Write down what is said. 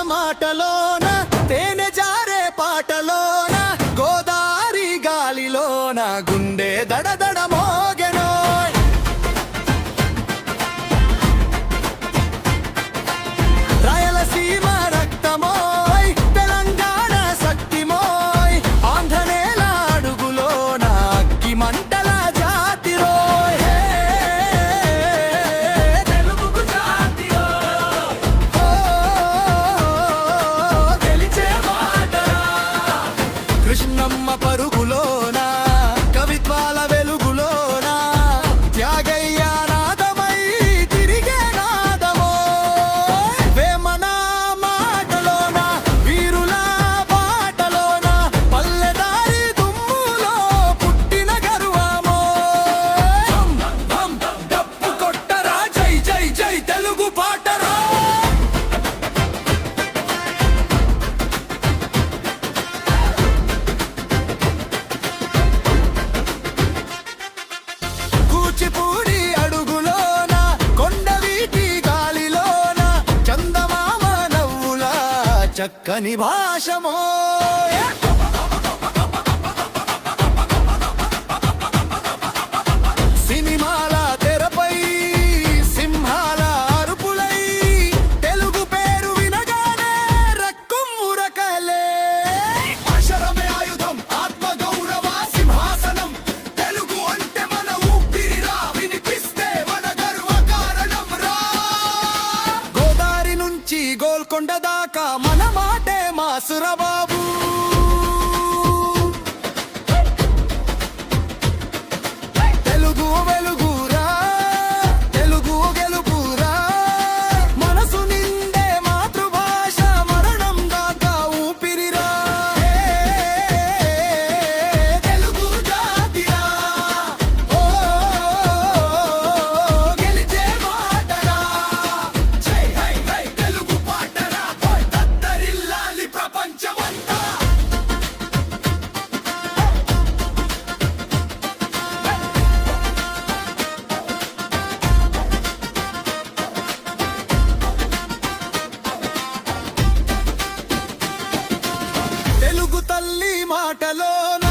మాటలోన తేనె జారే పాటలోన గోదారి గాలిలోన గుండె దడదడ మోగెనో రాయలసీమ రక్తమోయ్ తెలంగాణ శక్తిమోయ్ ఆంధ్రనేల అడుగులోన అగ్గి మంటల జాతిరోయ్ తెలుగుకు జాతిరోయ్ కృష్ణమ్మ పరుగులోన కవిత్వాల వెలుగులోన త్యాగయ్య నాదమై తిరిగే నాదమో వేమన మాటలోన వీరుల బాటలోన పల్లెదారి దుమ్ములో పుట్టిన గర్వమో డప్పు కొట్టరా జై జై జై తెలుగు పాటరా కూచిపూడి అడుగులోన కొండవీటి గాలిలోన చందమామ నవ్వుల చక్కని భాషమో సినిమాల తెరపై సింహాల అరుపులై తెలుగు పేరు వినగానే రక్కుమురకలే అక్షరమే ఆయుధం ఆత్మ గౌరవ సింహాసనం తెలుగు అంటే మన ఊపిరిరా వినిపిస్తే మన గర్వ కారణం రా గోదారి నుంచి గోల్కొండ దాకా మన మాటే మాసురబాబు తెలుగు వెలుగురా తెలుగు గెలుపురా మనసు నిండే మాతృభాష మరణం దాకా ఊపిరిరా తెలుగు జాతిరా ఓ గెలిచే మాటరా జై హై హై తెలుగు పాటరా తత్తరిల్లాలి ప్రపంచమంతా తెలుగు తల్లి మాటలోన